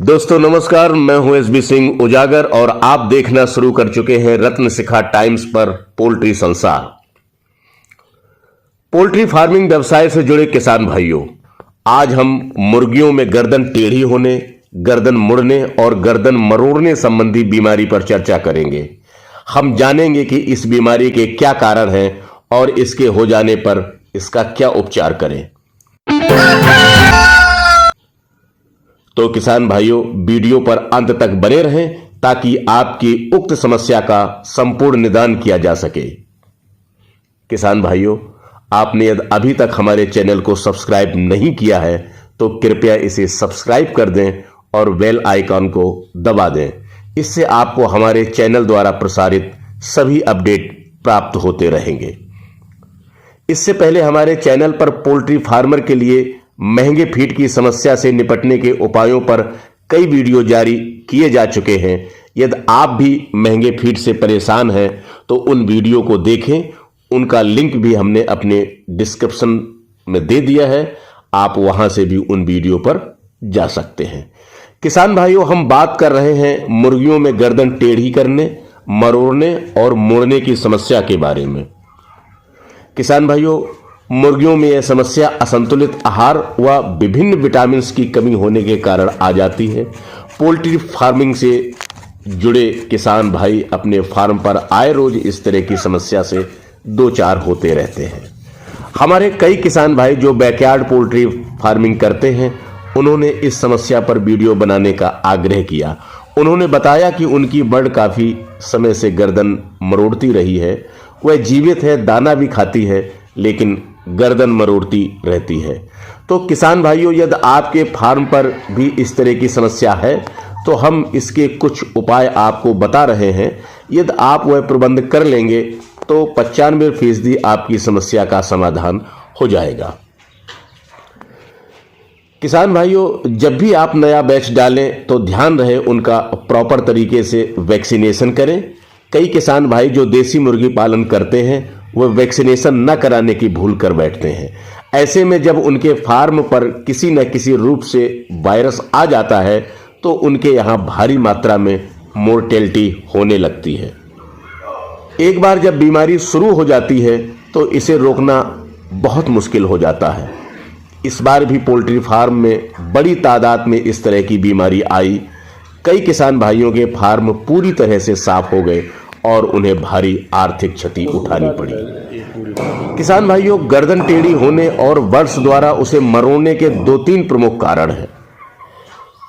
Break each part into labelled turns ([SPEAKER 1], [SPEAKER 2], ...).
[SPEAKER 1] दोस्तों नमस्कार, मैं हूं एसबी सिंह उजागर और आप देखना शुरू कर चुके हैं रत्न शिखा टाइम्स पर पोल्ट्री संसार। पोल्ट्री फार्मिंग व्यवसाय से जुड़े किसान भाइयों, आज हम मुर्गियों में गर्दन टेढ़ी होने, गर्दन मुड़ने और गर्दन मरोड़ने संबंधी बीमारी पर चर्चा करेंगे। हम जानेंगे कि इस बीमारी के क्या कारण हैं और इसके हो जाने पर इसका क्या उपचार करें। तो किसान भाइयों, वीडियो पर अंत तक बने रहें ताकि आपकी उक्त समस्या का संपूर्ण निदान किया जा सके। किसान भाइयों, आपने यदि अभी तक हमारे चैनल को सब्सक्राइब नहीं किया है तो कृपया इसे सब्सक्राइब कर दें और बेल आइकॉन को दबा दें। इससे आपको हमारे चैनल द्वारा प्रसारित सभी अपडेट प्राप्त होते रहेंगे। इससे पहले हमारे चैनल पर पोल्ट्री फार्मर के लिए महंगे फीड की समस्या से निपटने के उपायों पर कई वीडियो जारी किए जा चुके हैं। यदि आप भी महंगे फीड से परेशान हैं तो उन वीडियो को देखें, उनका लिंक भी हमने अपने डिस्क्रिप्शन में दे दिया है, आप वहां से भी उन वीडियो पर जा सकते हैं। किसान भाइयों, हम बात कर रहे हैं मुर्गियों में गर्दन टेढ़ी करने, मरोड़ने और मुड़ने की समस्या के बारे में। किसान भाइयों, मुर्गियों में यह समस्या असंतुलित आहार व विभिन्न विटामिन की कमी होने के कारण आ जाती है। पोल्ट्री फार्मिंग से जुड़े किसान भाई अपने फार्म पर आए रोज इस तरह की समस्या से दो चार होते रहते हैं। हमारे कई किसान भाई जो बैकयार्ड पोल्ट्री फार्मिंग करते हैं, उन्होंने इस समस्या पर वीडियो बनाने का आग्रह किया। उन्होंने बताया कि उनकी बर्ड काफ़ी समय से गर्दन मरोड़ती रही है। वह जीवित है, दाना भी खाती है, लेकिन गर्दन मरोड़ती रहती है। तो किसान भाइयों, यदि आपके फार्म पर भी इस तरह की समस्या है तो हम इसके कुछ उपाय आपको बता रहे हैं। यदि आप वह प्रबंध कर लेंगे तो 95% आपकी समस्या का समाधान हो जाएगा। किसान भाइयों, जब भी आप नया बैच डालें तो ध्यान रहे उनका प्रॉपर तरीके से वैक्सीनेशन करें। कई किसान भाई जो देसी मुर्गी पालन करते हैं वह वैक्सीनेशन न कराने की भूल कर बैठते हैं। ऐसे में जब उनके फार्म पर किसी न किसी रूप से वायरस आ जाता है तो उनके यहाँ भारी मात्रा में मोर्टेलिटी होने लगती है। एक बार जब बीमारी शुरू हो जाती है तो इसे रोकना बहुत मुश्किल हो जाता है। इस बार भी पोल्ट्री फार्म में बड़ी तादाद में इस तरह की बीमारी आई। कई किसान भाइयों के फार्म पूरी तरह से साफ हो गए और उन्हें भारी आर्थिक क्षति उठानी पड़ी। किसान भाइयों, गर्दन टेढ़ी होने और बर्ड्स द्वारा उसे मरोड़ने के 2-3 प्रमुख कारण हैं।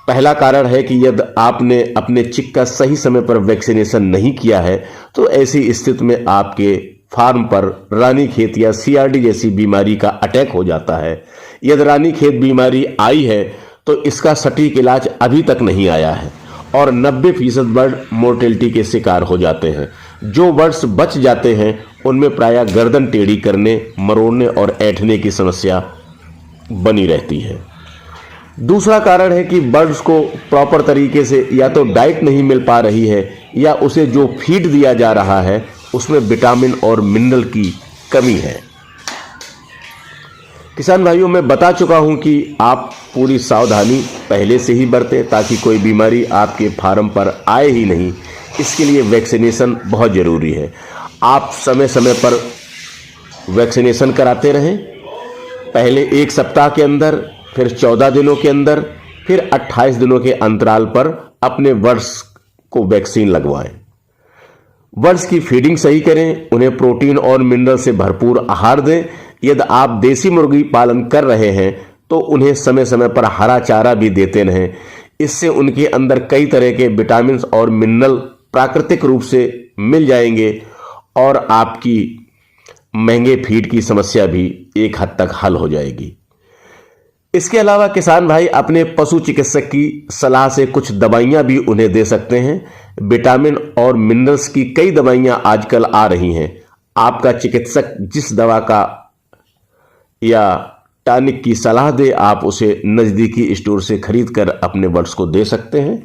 [SPEAKER 1] पहला कारण है कि यदि आपने अपने चिक का सही समय पर वैक्सीनेशन नहीं किया है तो ऐसी स्थिति में आपके फार्म पर रानीखेत या सीआरडी जैसी बीमारी का अटैक हो जाता है। यदि रानीखेत बीमारी आई है तो इसका सटीक इलाज अभी तक नहीं आया है और 90% बर्ड मोर्टेलिटी के शिकार हो जाते हैं। जो बर्ड्स बच जाते हैं उनमें प्रायः गर्दन टेढ़ी करने, मरोड़ने और ऐंठने की समस्या बनी रहती है। दूसरा कारण है कि बर्ड्स को प्रॉपर तरीके से या तो डाइट नहीं मिल पा रही है या उसे जो फीड दिया जा रहा है उसमें विटामिन और मिनरल की कमी है। किसान भाइयों, मैं बता चुका हूं कि आप पूरी सावधानी पहले से ही बरतें ताकि कोई बीमारी आपके फार्म पर आए ही नहीं। इसके लिए वैक्सीनेशन बहुत ज़रूरी है। आप समय समय पर वैक्सीनेशन कराते रहें। पहले 1 सप्ताह के अंदर, फिर 14 दिनों के अंदर, फिर 28 दिनों के अंतराल पर अपने बर्ड्स को वैक्सीन लगवाएं। बर्ड्स की फीडिंग सही करें, उन्हें प्रोटीन और मिनरल से भरपूर आहार दें। यदि आप देसी मुर्गी पालन कर रहे हैं तो उन्हें समय समय पर हरा चारा भी देते रहें। इससे उनके अंदर कई तरह के विटामिन और मिनरल प्राकृतिक रूप से मिल जाएंगे और आपकी महंगे फीड की समस्या भी एक हद तक हल हो जाएगी। इसके अलावा किसान भाई अपने पशु चिकित्सक की सलाह से कुछ दवाइयां भी उन्हें दे सकते हैं। विटामिन और मिनरल्स की कई दवाइयां आजकल आ रही हैं। आपका चिकित्सक जिस दवा का या टॉनिक की सलाह दे, आप उसे नज़दीकी स्टोर से खरीद कर अपने बर्ड्स को दे सकते हैं।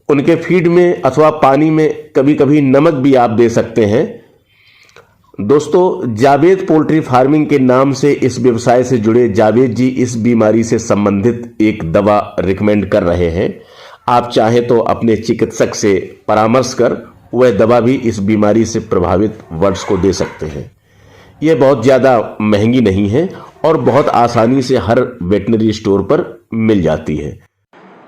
[SPEAKER 1] उनके फीड में अथवा पानी में कभी कभी नमक भी आप दे सकते हैं। दोस्तों, जावेद पोल्ट्री फार्मिंग के नाम से इस व्यवसाय से जुड़े जावेद जी इस बीमारी से संबंधित एक दवा रिकमेंड कर रहे हैं। आप चाहें तो अपने चिकित्सक से परामर्श कर वह दवा भी इस बीमारी से प्रभावित बर्ड्स को दे सकते हैं। यह बहुत ज़्यादा महंगी नहीं है और बहुत आसानी से हर वेटनरी स्टोर पर मिल जाती है।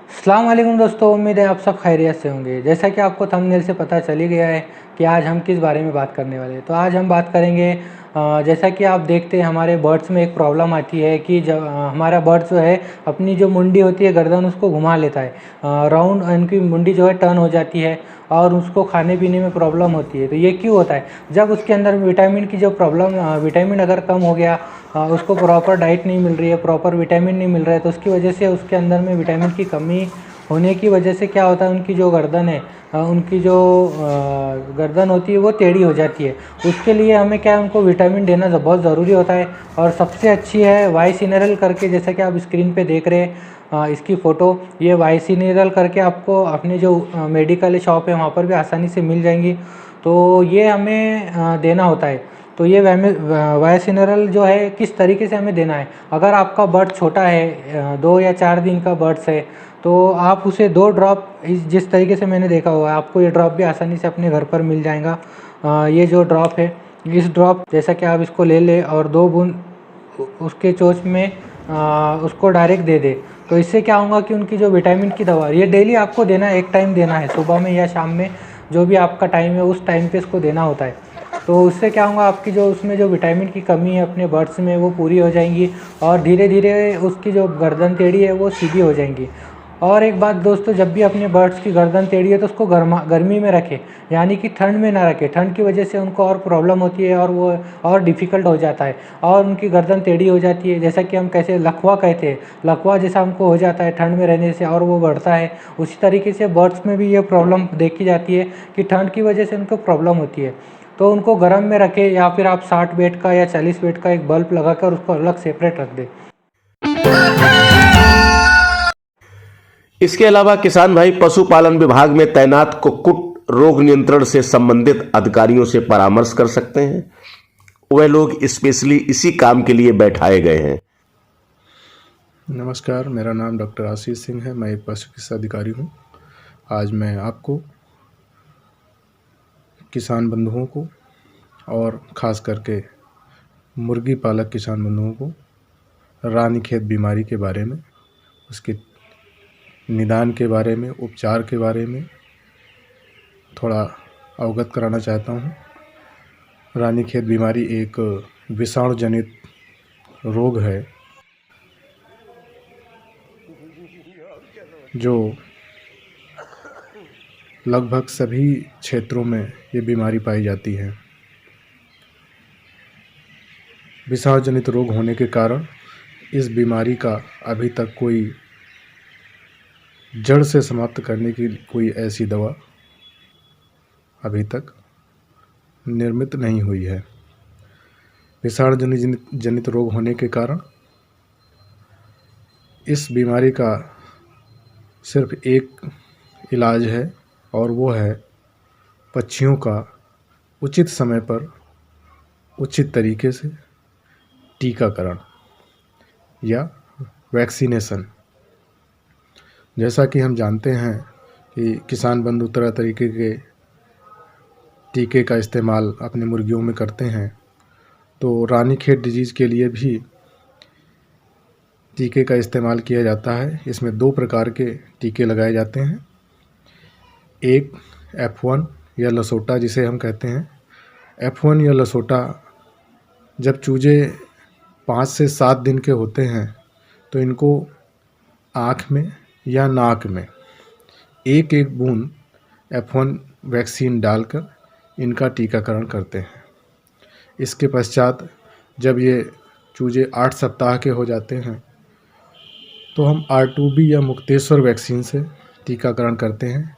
[SPEAKER 2] अस्सलाम वालेकुम दोस्तों, उम्मीद है आप सब खैरियत से होंगे। जैसा कि आपको थंबनेल से पता चल ही गया है कि आज हम किस बारे में बात करने वाले हैं। तो आज हम बात करेंगे, जैसा कि आप देखते हैं हमारे बर्ड्स में एक प्रॉब्लम आती है कि जब हमारा बर्ड जो है अपनी जो मुंडी होती है, गर्दन उसको घुमा लेता है, राउंड उनकी मुंडी जो है टर्न हो जाती है और उसको खाने पीने में प्रॉब्लम होती है। तो ये क्यों होता है? जब उसके अंदर विटामिन की जो प्रॉब्लम, विटामिन अगर कम हो गया, उसको प्रॉपर डाइट नहीं मिल रही है, प्रॉपर विटामिन नहीं मिल रहा है, तो उसकी वजह से उसके अंदर में विटामिन की कमी होने की वजह से क्या होता है, उनकी जो गर्दन है, उनकी जो गर्दन होती है वो टेढ़ी हो जाती है। उसके लिए हमें क्या है, उनको विटामिन देना बहुत ज़रूरी होता है। और सबसे अच्छी है वाइसिनरल करके, जैसा कि आप स्क्रीन पे देख रहे हैं इसकी फ़ोटो, ये वाइसिनरल करके आपको अपने जो मेडिकल शॉप है वहाँ पर भी आसानी से मिल जाएंगी। तो ये हमें देना होता है। तो ये वाइसिनरल जो है किस तरीके से हमें देना है, अगर आपका बर्ड छोटा है, 2 या 4 दिन का बर्ड्स है, तो आप उसे 2 ड्रॉप, जिस तरीके से मैंने देखा हुआ है, आपको ये ड्रॉप भी आसानी से अपने घर पर मिल जाएगा। ये जो ड्रॉप है, इस ड्रॉप जैसा कि आप इसको ले लें और 2 बूंद उसके चोंच में उसको डायरेक्ट दे दे। तो इससे क्या होगा कि उनकी जो विटामिन की दवा, ये डेली आपको देना है, एक टाइम देना है, सुबह में या शाम में, जो भी आपका टाइम है उस टाइम पे इसको देना होता है। तो उससे क्या होगा, आपकी जो उसमें जो विटामिन की कमी है अपने बर्ड्स में वो पूरी हो जाएंगी और धीरे धीरे उसकी जो गर्दन टेढ़ी है वो सीधी हो जाएंगी। और एक बात दोस्तों, जब भी अपने बर्ड्स की गर्दन टेढ़ी है तो उसको गर्मी में रखें, यानी कि ठंड में ना रखें। ठंड की वजह से उनको और प्रॉब्लम होती है और वो और डिफ़िकल्ट हो जाता है और उनकी गर्दन टेढ़ी हो जाती है। जैसा कि हम कैसे लकवा कहते हैं, लकवा जैसा हमको हो जाता है ठंड में रहने से और वो बढ़ता है, उसी तरीके से बर्ड्स में भी ये प्रॉब्लम देखी जाती है कि ठंड की वजह से उनको प्रॉब्लम होती है। तो उनको गर्म में रखें या फिर आप 60 वेट का या 40 वेट का एक बल्ब लगाकर उसको अलग सेपरेट रख दें।
[SPEAKER 1] इसके अलावा किसान भाई पशुपालन विभाग में तैनात कुक्कुट रोग नियंत्रण से संबंधित अधिकारियों से परामर्श कर सकते हैं। वह लोग स्पेशली इसी काम के लिए बैठाए गए हैं।
[SPEAKER 3] नमस्कार, मेरा नाम डॉक्टर आशीष सिंह है। मैं एक पशु चिकित्सा अधिकारी हूँ। आज मैं आपको किसान बंधुओं को और ख़ास करके मुर्गी पालक किसान बंधुओं को रानीखेत बीमारी के बारे में, उसके निदान के बारे में, उपचार के बारे में थोड़ा अवगत कराना चाहता हूँ। रानीखेत बीमारी एक विषाणु जनित रोग है जो लगभग सभी क्षेत्रों में ये बीमारी पाई जाती है। विषाणु जनित रोग होने के कारण इस बीमारी का अभी तक कोई जड़ से समाप्त करने की कोई ऐसी दवा अभी तक निर्मित नहीं हुई है। विषाणु जनित रोग होने के कारण इस बीमारी का सिर्फ एक इलाज है और वो है पक्षियों का उचित समय पर उचित तरीके से टीकाकरण या वैक्सीनेशन। जैसा कि हम जानते हैं कि किसान बंधु तरह तरीके के टीके का इस्तेमाल अपने मुर्गियों में करते हैं, तो रानीखेत डिजीज़ के लिए भी टीके का इस्तेमाल किया जाता है। इसमें 2 प्रकार के टीके लगाए जाते हैं। एक F1 या लसोटा जिसे हम कहते हैं। F1 या लसोटा जब चूजे 5 से 7 दिन के होते हैं तो इनको आँख में या नाक में एक एक बूंद F1 वैक्सीन डालकर इनका टीकाकरण करते हैं। इसके पश्चात जब ये चूजे 8 सप्ताह के हो जाते हैं तो हम R2B या मुक्तेश्वर वैक्सीन से टीकाकरण करते हैं।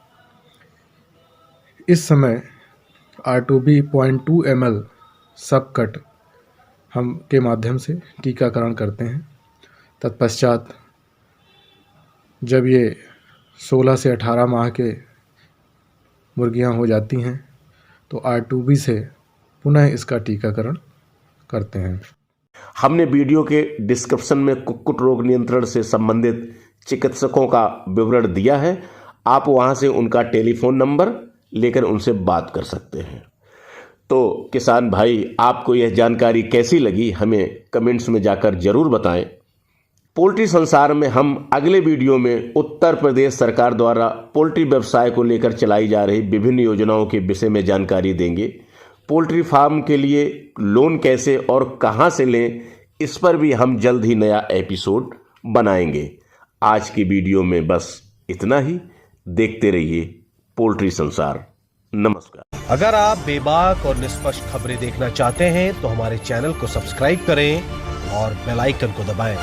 [SPEAKER 3] इस समय R2B 0.2 ml सब कट हम के माध्यम से टीकाकरण करते हैं। तत्पश्चात जब ये 16 से 18 माह के मुर्गियां हो जाती हैं तो R2B से पुनः इसका टीकाकरण करते हैं।
[SPEAKER 1] हमने वीडियो के डिस्क्रिप्शन में कुक्कुट रोग नियंत्रण से संबंधित चिकित्सकों का विवरण दिया है। आप वहां से उनका टेलीफोन नंबर लेकर उनसे बात कर सकते हैं। तो किसान भाई, आपको यह जानकारी कैसी लगी हमें कमेंट्स में जाकर जरूर बताएं। पोल्ट्री संसार में हम अगले वीडियो में उत्तर प्रदेश सरकार द्वारा पोल्ट्री व्यवसाय को लेकर चलाई जा रही विभिन्न योजनाओं के विषय में जानकारी देंगे। पोल्ट्री फार्म के लिए लोन कैसे और कहां से लें, इस पर भी हम जल्द ही नया एपिसोड बनाएंगे। आज की वीडियो में बस इतना ही। देखते रहिए पोल्ट्री संसार। नमस्कार।
[SPEAKER 4] अगर आप बेबाक और निष्पक्ष खबरें देखना चाहते हैं तो हमारे चैनल को सब्सक्राइब करें और बेल आइकन को दबाएं।